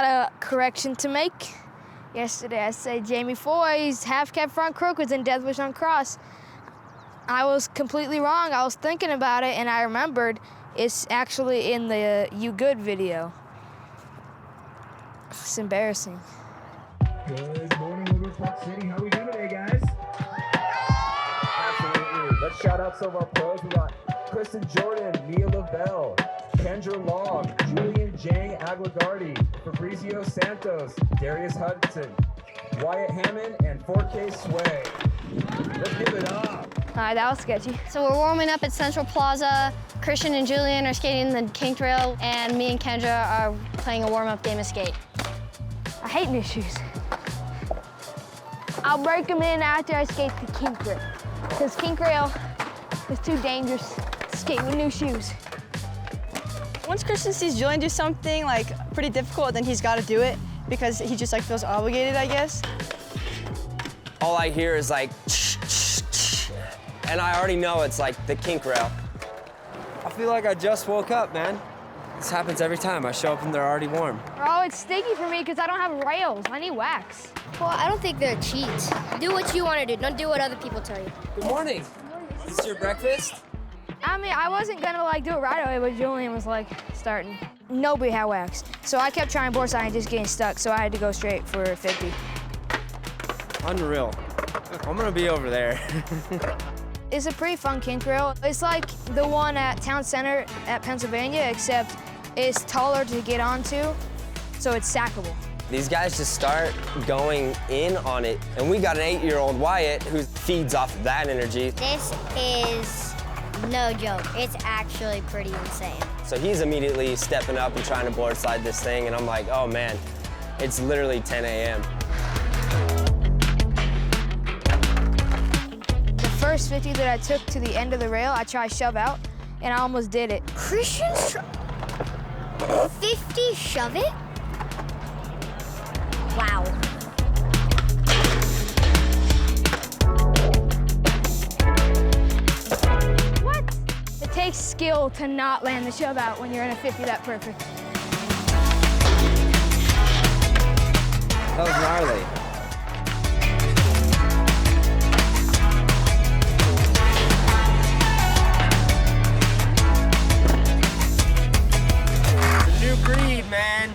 got a correction to make. Yesterday I said Jamie Foy's half-cab front crook was in Death Wish on Cross. I was completely wrong. I was thinking about it and I remembered it's actually in the You Good video. It's embarrassing. Good morning, Woodward Park City. How we doing today, guys? Absolutely. Let's shout out some of our pros. We got Kristion and Julian, Mia Lavelle, Kendra Long, Julian Jang Aguilardi, Fabrizio Santos, Darius Hudson, Wyatt Hammond, and 4K Sway. Let's give it up. All right, that was sketchy. So we're warming up at Central Plaza. Kristion and Julian are skating the kink rail, and me and Kendra are playing a warm-up game of skate. I hate new shoes. I'll break them in after I skate the kink rail, because kink rail is too dangerous to skate with new shoes. Once Kristion sees Julian do something like pretty difficult, then he's got to do it because he just like feels obligated, I guess. All I hear is like, and I already know it's like the kink rail. I feel like I just woke up, man. This happens every time. I show up and they're already warm. Oh, it's sticky for me because I don't have rails. I need wax. Well, I don't think they're cheats. Do what you want to do. Don't do what other people tell you. Good morning. Is this your breakfast? I mean, I wasn't gonna like do it right away, but Julian was like starting. Nobody had wax. So I kept trying board side and just getting stuck, so I had to go straight for 50. Unreal. I'm gonna be over there. It's a pretty fun kink rail. It's like the one at Town Center at Pennsylvania, except it's taller to get onto, so it's stackable. These guys just start going in on it, and we got an 8-year-old Wyatt who feeds off of that energy. This is no joke. It's actually pretty insane. So he's immediately stepping up and trying to board slide this thing, and I'm like, oh man, it's literally 10 a.m. The first 50 that I took to the end of the rail, I tried to shove out, and I almost did it. Kristion's 50 shove it? Wow. What? It takes skill to not land the shove out when you're in a 50 that perfect. That was gnarly. New breed, man.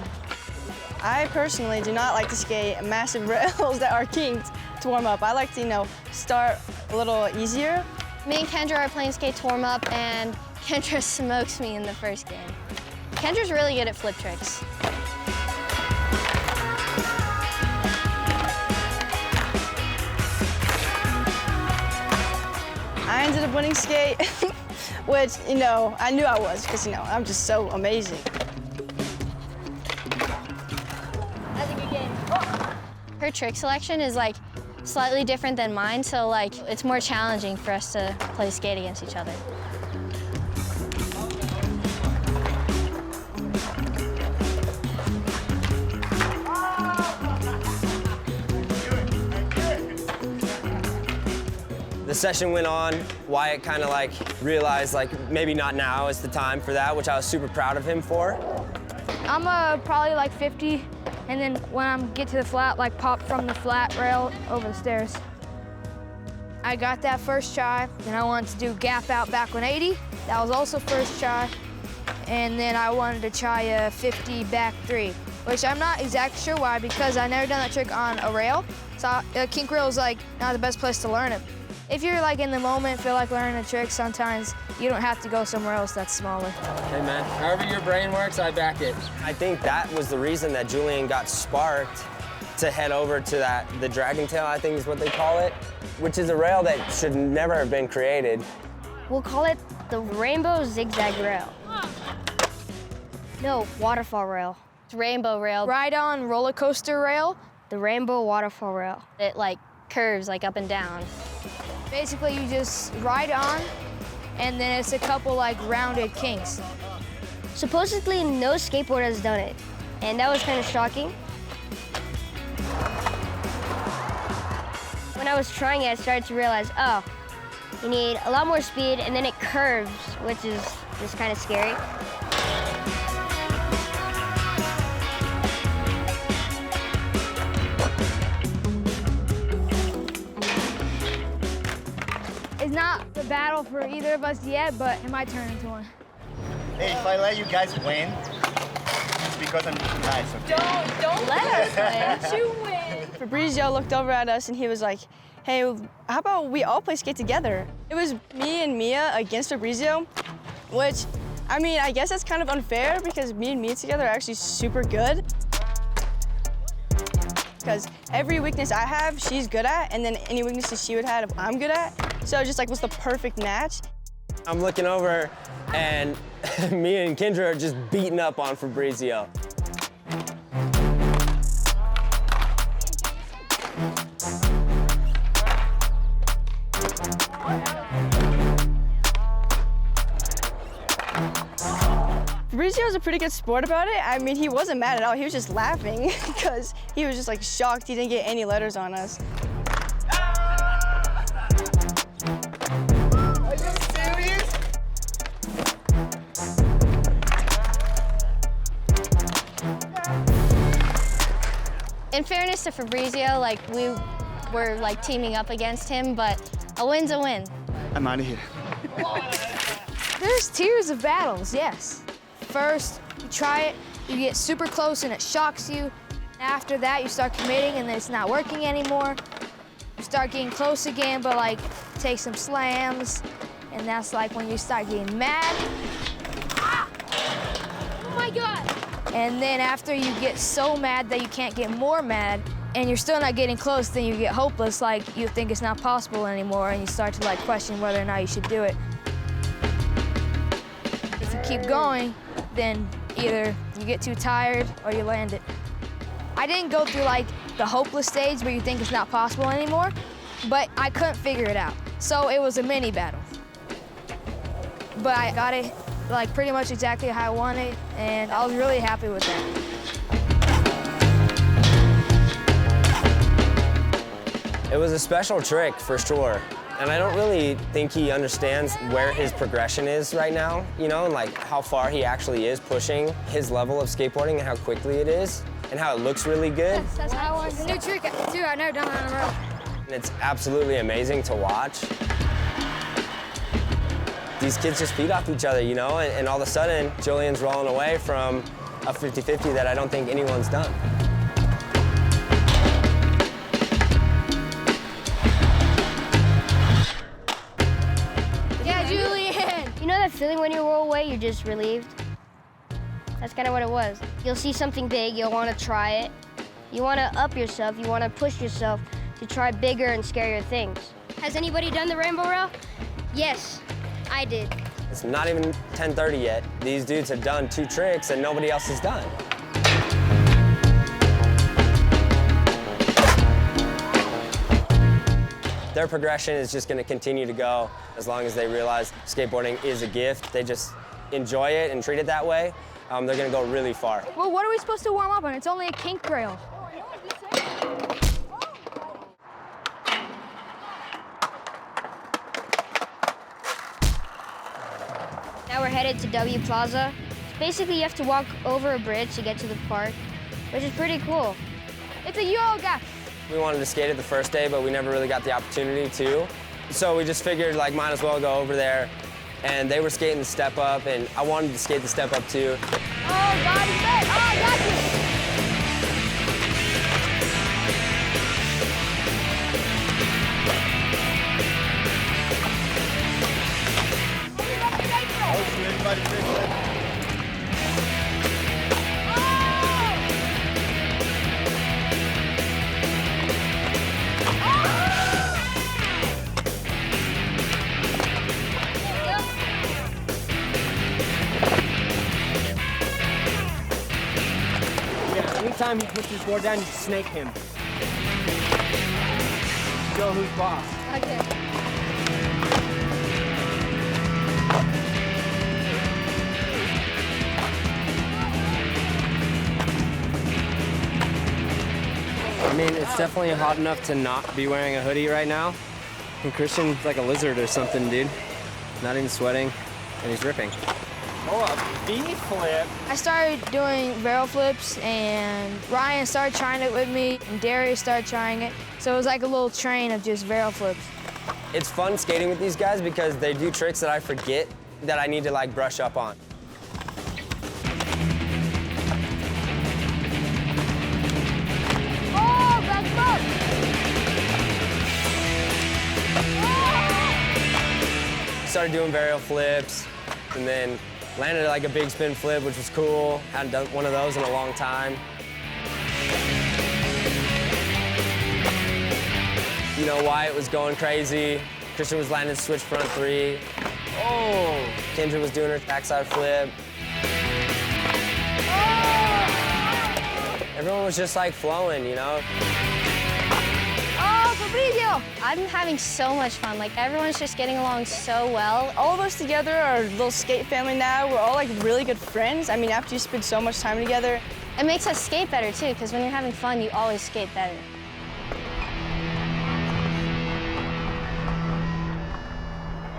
I personally do not like to skate massive rails that are kinked to warm up. I like to, start a little easier. Me and Kendra are playing skate to warm up, and Kendra smokes me in the first game. Kendra's really good at flip tricks. I ended up winning skate, which, I knew I was because, I'm just so amazing. That's a good game. Her trick selection is like slightly different than mine, so like it's more challenging for us to play skate against each other. The session went on. Wyatt kind of like realized like maybe not now is the time for that, which I was super proud of him for. I'm probably like 50, and then when I get to the flat, like pop from the flat rail over the stairs. I got that first try, and I wanted to do gap out back 180. That was also first try. And then I wanted to try a 50 back 3, which I'm not exactly sure why, because I never done that trick on a rail. So a kink rail is like not the best place to learn it. If you're like in the moment, feel like learning a trick, sometimes you don't have to go somewhere else that's smaller. Hey man, however your brain works, I back it. I think that was the reason that Julian got sparked to head over to the Dragon Tail, I think is what they call it, which is a rail that should never have been created. We'll call it the Rainbow Zigzag Rail. No, Waterfall Rail. It's Rainbow Rail. Ride-on roller coaster rail. The Rainbow Waterfall Rail. It like curves like up and down. Basically, you just ride on, and then it's a couple like rounded kinks. Supposedly, no skateboarder has done it, and that was kind of shocking. When I was trying it, I started to realize, oh, you need a lot more speed, and then it curves, which is just kind of scary. a battle for either of us yet, but it might turn into one. Hey, if I let you guys win, it's because I'm too nice, okay? Don't let us win. You win. Fabrizio looked over at us and he was like, hey, how about we all play skate together? It was me and Mia against Fabrizio, which, I mean, I guess that's kind of unfair because me and Mia together are actually super good. Because every weakness I have, she's good at, and then any weaknesses she would have, I'm good at. So it just like was the perfect match. I'm looking over and me and Kendra are just beating up on Fabrizio. Fabrizio was a pretty good sport about it. I mean, he wasn't mad at all. He was just laughing because he was just like shocked he didn't get any letters on us. Are you serious? In fairness to Fabrizio, like we were like teaming up against him, but a win's a win. I'm out of here. There's tiers of battles, yes. First, you try it, you get super close and it shocks you. After that, you start committing and then it's not working anymore. You start getting close again, but like take some slams, and that's like when you start getting mad. Ah! Oh my God! And then after you get so mad that you can't get more mad, and you're still not getting close, then you get hopeless, like you think it's not possible anymore, and you start to like question whether or not you should do it. If you keep going, then either you get too tired or you land it. I didn't go through like the hopeless stage where you think it's not possible anymore, but I couldn't figure it out. So it was a mini battle. But I got it like pretty much exactly how I wanted, and I was really happy with that. It was a special trick for sure. And I don't really think he understands where his progression is right now, you know, and like how far he actually is pushing his level of skateboarding and how quickly it is and how it looks really good. That's how I wanted to do. New trick too, I've never done that in a row. And it's absolutely amazing to watch. These kids just feed off each other, you know, and all of a sudden, Julian's rolling away from a 50-50 that I don't think anyone's done. Yeah, Julian! You know that feeling when you roll away, you're just relieved? That's kind of what it was. You'll see something big, you'll want to try it. You want to up yourself, you want to push yourself to try bigger and scarier things. Has anybody done the rainbow rail? Yes, I did. It's not even 10:30 yet. These dudes have done 2 tricks and nobody else has done. Their progression is just going to continue to go as long as they realize skateboarding is a gift. They just enjoy it and treat it that way. They're going to go really far. Well, what are we supposed to warm up on? It's only a kink rail. Now we're headed to W Plaza. Basically, you have to walk over a bridge to get to the park, which is pretty cool. It's a yoga. We wanted to skate it the first day, but we never really got the opportunity to. So we just figured, like, might as well go over there. And they were skating the step up, and I wanted to skate the step up too. Oh, God, he's back. Oh, I got you. Everybody fix it. Anytime he puts his board down, you snake him. Show who's boss. Okay. I mean, it's definitely hot enough to not be wearing a hoodie right now. And Kristion's like a lizard or something, dude. Not even sweating, and he's ripping. Oh, a V-flip. I started doing barrel flips, and Ryan started trying it with me, and Darius started trying it. So it was like a little train of just barrel flips. It's fun skating with these guys because they do tricks that I forget that I need to like brush up on. Oh, back up! Started doing varial flips, and then landed like a big spin flip, which was cool. Hadn't done one of those in a long time. You know, Wyatt was going crazy. Kristion was landing switch front three. Oh! Kendra was doing her backside flip. Everyone was just like flowing, you know? Oh, Fabrizio! I'm having so much fun. Like, everyone's just getting along so well. All of us together are a little skate family now. We're all like really good friends. I mean, after you spend so much time together. It makes us skate better too, because when you're having fun, you always skate better.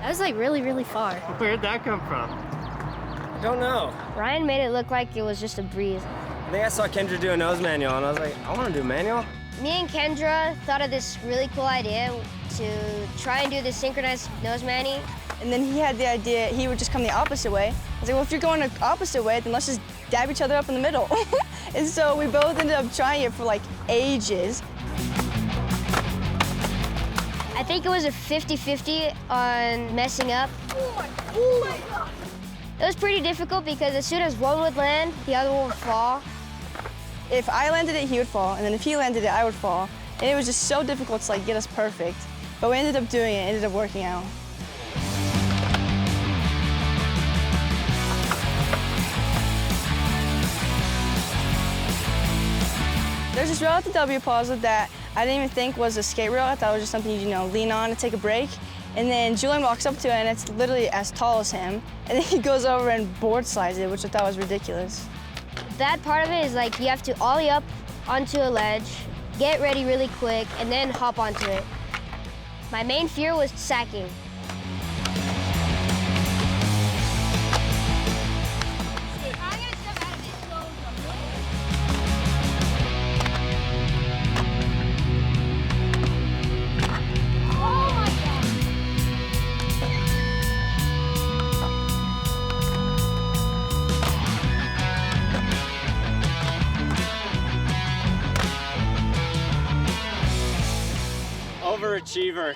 That was like really, really far. Where'd that come from? I don't know. Ryan made it look like it was just a breeze. I think I saw Kendra do a nose manual, and I was like, I want to do a manual. Me and Kendra thought of this really cool idea to try and do the synchronized nose mani. And then he had the idea he would just come the opposite way. I was like, well, if you're going the opposite way, then let's just dab each other up in the middle. And so we both ended up trying it for like ages. I think it was a 50-50 on messing up. Oh my God! It was pretty difficult because as soon as one would land, the other one would fall. If I landed it, he would fall, and then if he landed it, I would fall. And it was just so difficult to like get us perfect. But we ended up doing it, ended up working out. There's this rail at the W Plaza that I didn't even think was a skate rail. I thought it was just something you know, lean on to take a break. And then Julian walks up to it, and it's literally as tall as him. And then he goes over and board slides it, which I thought was ridiculous. That part of it is like you have to ollie up onto a ledge, get ready really quick, and then hop onto it. My main fear was sacking. Overachiever.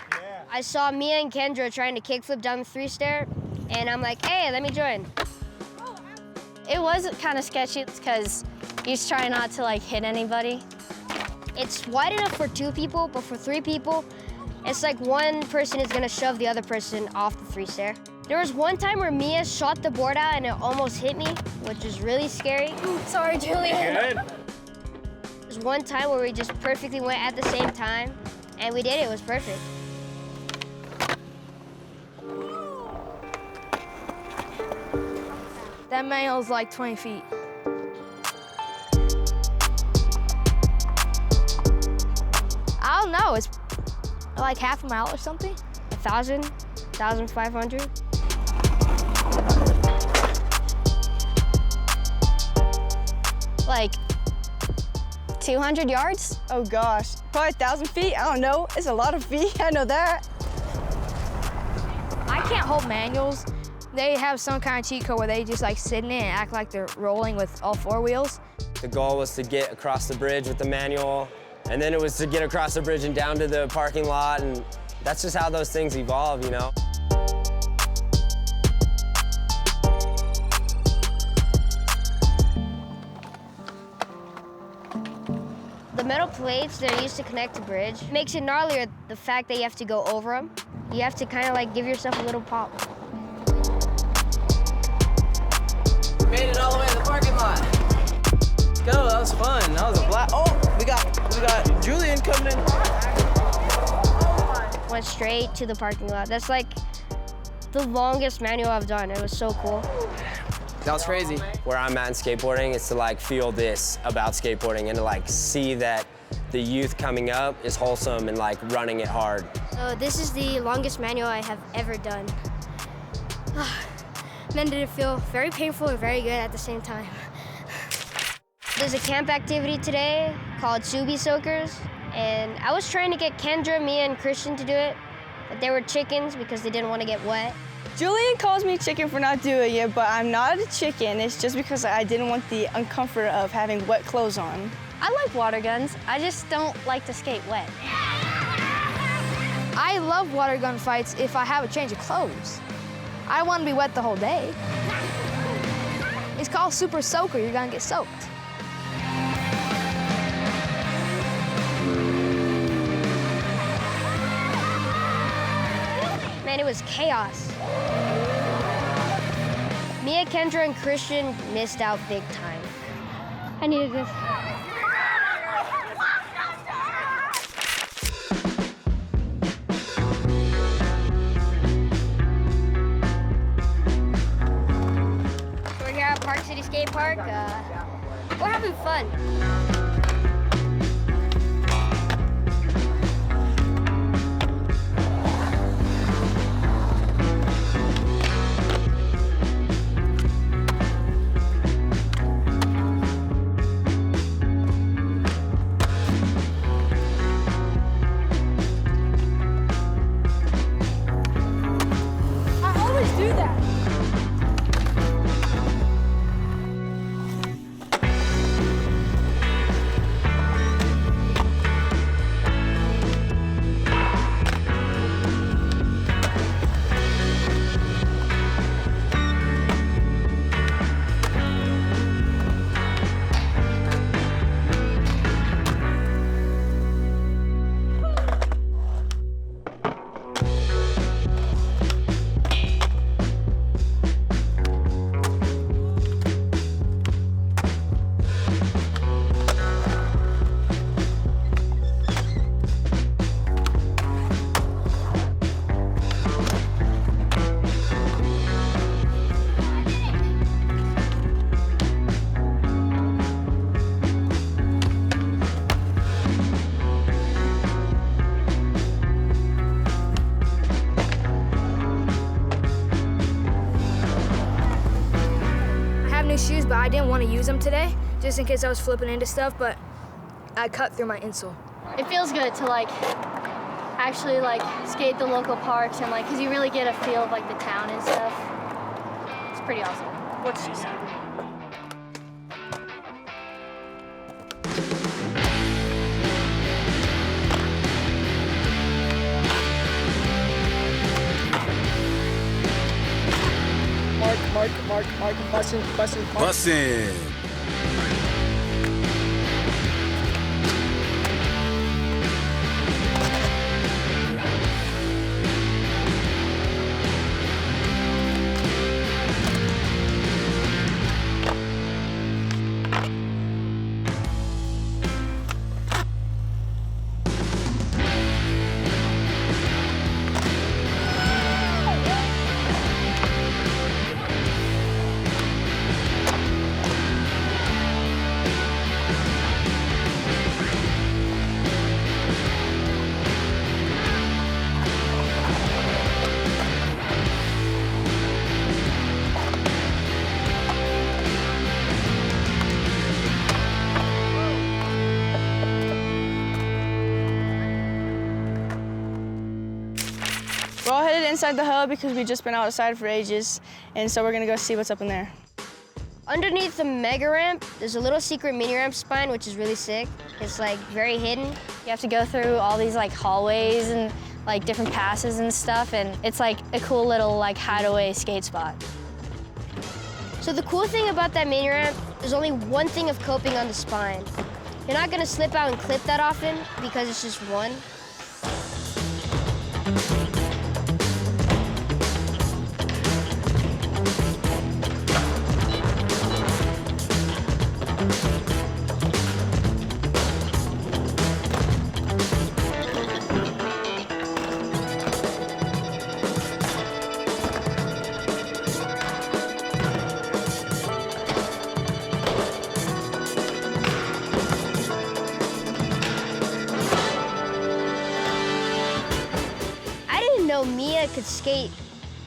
I saw Mia and Kendra trying to kickflip down the 3-stair, and I'm like, hey, let me join. It was kind of sketchy because you just try not to like hit anybody. It's wide enough for 2 people, but for 3 people, it's like one person is gonna shove the other person off the 3-stair. There was one time where Mia shot the board out and it almost hit me, which is really scary. Sorry, Julian. Good. There was one time where we just perfectly went at the same time, and we did it, it was perfect. That manual's like 20 feet. I don't know, it's like half a mile or something. 1,000, 1,500. Like 200 yards? Oh gosh, probably 1,000 feet, I don't know. It's a lot of feet, I know that. I can't hold manuals. They have some kind of cheat code where they just like sit in it and act like they're rolling with all 4 wheels. The goal was to get across the bridge with the manual, and then it was to get across the bridge and down to the parking lot, and that's just how those things evolve, you know? The metal plates that are used to connect the bridge makes it gnarlier, the fact that you have to go over them. You have to kind of like give yourself a little pop. Made it all the way to the parking lot. Let's go, that was fun. That was a blast. Oh, we got Julian coming in. Went straight to the parking lot. That's like the longest manual I've done. It was so cool. That was crazy. Where I'm at in skateboarding is to like feel this about skateboarding and to like see that the youth coming up is wholesome and like running it hard. So this is the longest manual I have ever done. Man, did it feel very painful and very good at the same time. There's a camp activity today called Subi Soakers, and I was trying to get Kendra, Mia, and Kristion to do it, but They were chickens because they didn't want to get wet. Julian calls me chicken for not doing it, but I'm not a chicken. It's just because I didn't want the uncomfort of having wet clothes on. I like water guns. I just don't like to skate wet. I love water gun fights if I have a change of clothes. I want to be wet the whole day. It's called Super Soaker. You're gonna get soaked. Man, it was chaos. Mia, Kendra, and Kristion missed out big time. I needed this. We're here at Park City Skate Park. We're having fun. Shoes, but I didn't want to use them today, just in case I was flipping into stuff, but I cut through my insole. It feels good to like actually like skate the local parks and like, cause you really get a feel of like the town and stuff. It's pretty awesome. What's she saying? Mark, bussin'. We're all headed inside the hub because we've just been outside for ages, and so we're gonna go see what's up in there. Underneath the mega ramp, there's a little secret mini ramp spine, which is really sick. It's like very hidden. You have to go through all these like hallways and like different passes and stuff, and it's like a cool little like hideaway skate spot. So the cool thing about that mini ramp, there's only one thing of coping on the spine. You're not gonna slip out and clip that often because it's just one. Mia could skate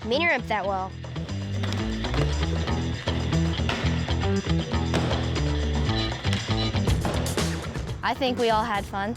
mini ramp that well. I think we all had fun.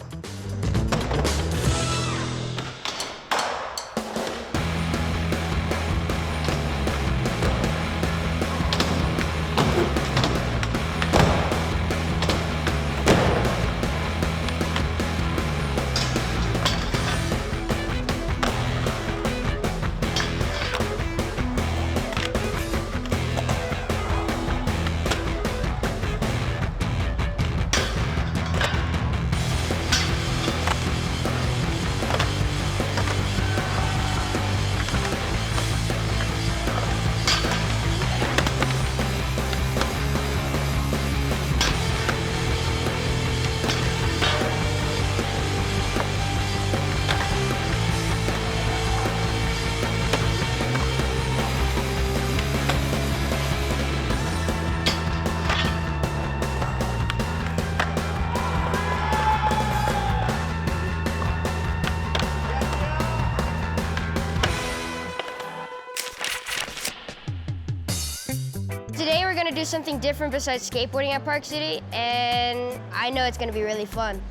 something different besides skateboarding at Park City, and I know it's gonna be really fun.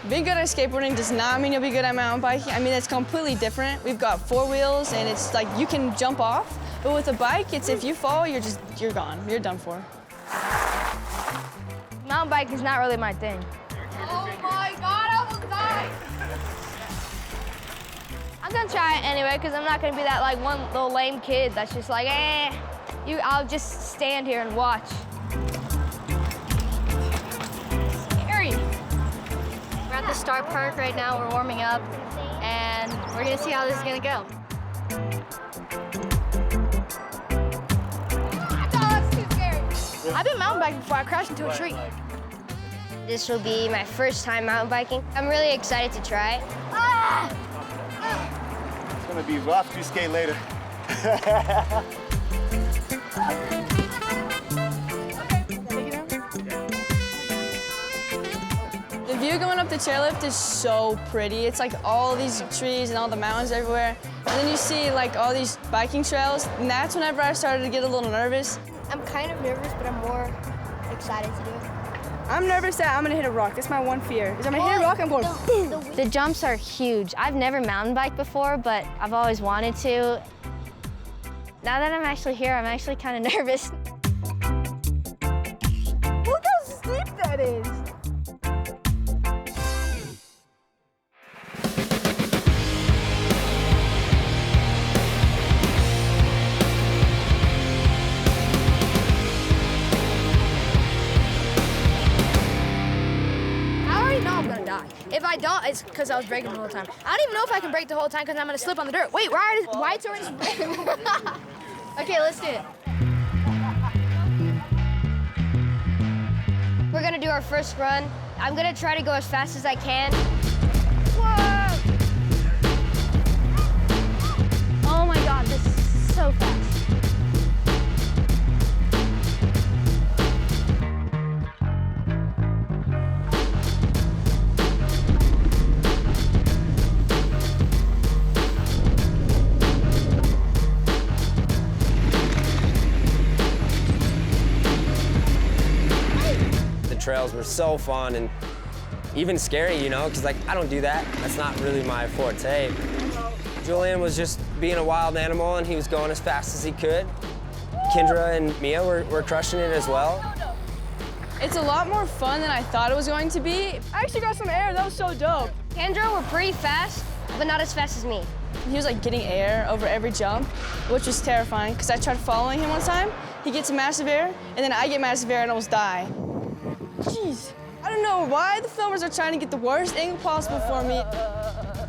Being good at skateboarding does not mean you'll be good at mountain biking. I mean, it's completely different. We've got 4 wheels, and it's like you can jump off, but with a bike, it's if you fall, you're gone. You're done for. Mountain bike is not really my thing. Oh my God, I almost died. I'm gonna try it anyway, because I'm not gonna be that like one little lame kid that's just like, I'll just stand here and watch. Scary. We're at the start park right now. We're warming up, and we're gonna see how this is gonna go. Oh, that's too scary. I've been mountain biking before I crashed into a tree. This will be my first time mountain biking. I'm really excited to try it. It's gonna be rough to skate later. The view going up the chairlift is so pretty. It's like all these trees and all the mountains everywhere. And then you see like all these biking trails, and that's whenever I started to get a little nervous. I'm kind of nervous, but I'm more excited to do it. I'm nervous that I'm gonna hit a rock. That's my one fear. Is I'm gonna hit a rock, I'm going boom. The jumps are huge. I've never mountain biked before, but I've always wanted to. Now that I'm actually here, I'm actually kind of nervous. Look how steep that is. I'm gonna die. If I don't, it's because I was braking the whole time. I don't even know if I can brake the whole time because I'm gonna slip on the dirt. Wait, why it's already Okay, let's do it. We're gonna do our first run. I'm gonna try to go as fast as I can. Whoa! Oh my God, this is so fast. Trails were so fun and even scary, you know, because like I don't do that. That's not really my forte. Julian was just being a wild animal and he was going as fast as he could. Kendra and Mia were crushing it as well. It's a lot more fun than I thought it was going to be. I actually got some air, that was so dope. Kendra were pretty fast, but not as fast as me. He was like getting air over every jump, which was terrifying because I tried following him one time. He gets a massive air, and then I get massive air and almost die. Jeez, I don't know why the filmers are trying to get the worst angle possible for me.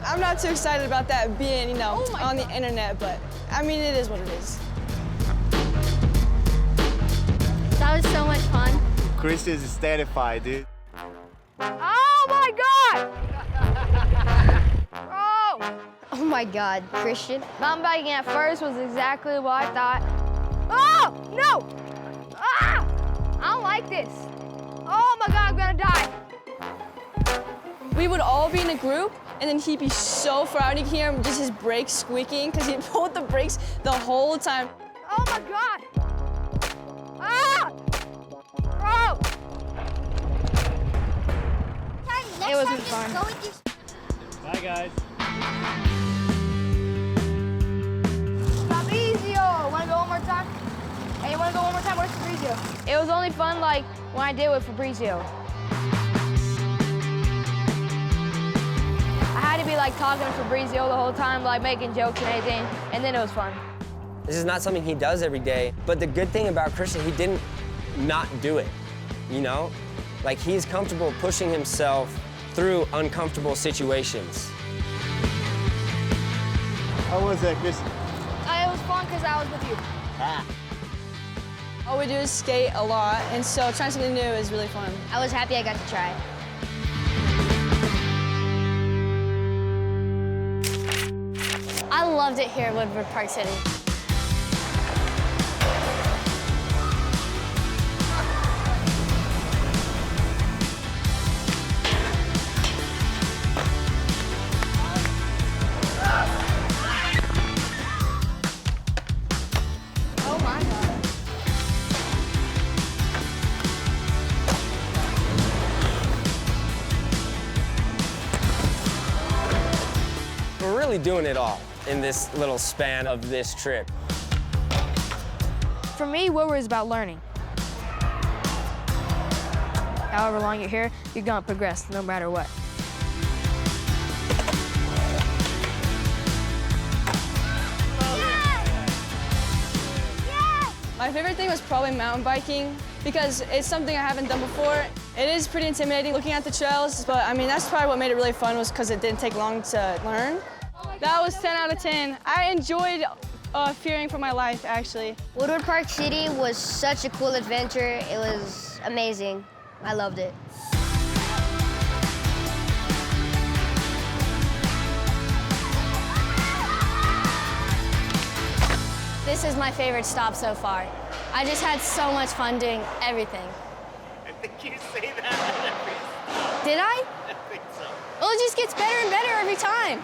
I'm not too excited about that being, you know, on the internet, but I mean, it is what it is. That was so much fun. Kristion is terrified, dude. Oh my God! Oh my God, Kristion. Mountain biking at first was exactly what I thought. Oh, no! Ah! I don't like this. Oh my God, I'm gonna die. We would all be in a group, and then he'd be so far out, you can hear him, just his brakes squeaking, because he pulled the brakes the whole time. Oh my God! Ah! Oh! It wasn't fun. Bye, guys. Fabrizio! Wanna go one more time? Hey, you wanna go one more time? Where's Fabrizio? It was only fun like when I did with Fabrizio. I had to be like talking to Fabrizio the whole time, like making jokes and everything, and then it was fun. This is not something he does every day, but the good thing about Kristion, he didn't not do it, you know? Like he's comfortable pushing himself through uncomfortable situations. How was that, Kristion? It was fun because I was with you. All we do is skate a lot, and so trying something new is really fun. I was happy I got to try it. I loved it here at Woodward Park City. Oh my God. basically doing it all in this little span of this trip. For me, Woodward is about learning. However long you're here, you're gonna progress no matter what. My favorite thing was probably mountain biking because it's something I haven't done before. It is pretty intimidating looking at the trails, but I mean, that's probably what made it really fun was because it didn't take long to learn. That was 10 out of 10. I enjoyed fearing for my life, actually. Woodward Park City was such a cool adventure. It was amazing. I loved it. This is my favorite stop so far. I just had so much fun doing everything. I think you say that at every stop. Did I? I think so. Well, it just gets better and better every time.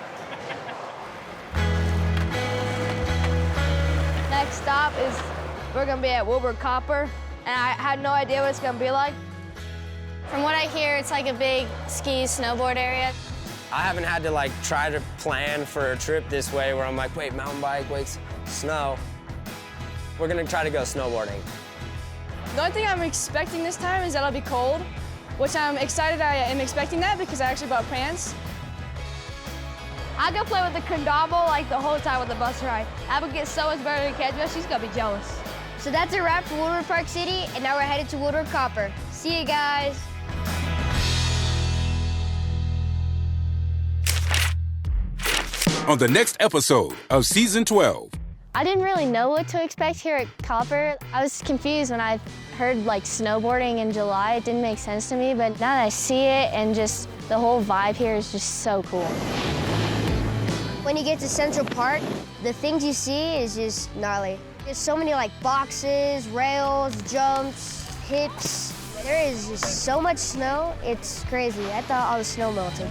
Next stop is we're gonna be at Woodward Copper, and I had no idea what it's gonna be like. From what I hear, it's like a big ski snowboard area. I haven't had to like try to plan for a trip this way where I'm like, wait, mountain bike, wait, snow. We're gonna try to go snowboarding. The only thing I'm expecting this time is that it'll be cold, which I'm excited I am expecting that because I actually bought pants. I go play with the condamo like the whole time with the bus ride. Abba gets so much better than Kendra, she's gonna be jealous. So that's a wrap for Woodward Park City, and now we're headed to Woodward Copper. See you guys. On the next episode of Season 12. I didn't really know what to expect here at Copper. I was confused when I heard like snowboarding in July. It didn't make sense to me, but now that I see it and just the whole vibe here is just so cool. When you get to Central Park, the things you see is just gnarly. There's so many like boxes, rails, jumps, hips. There is just so much snow, it's crazy. I thought all the snow melted.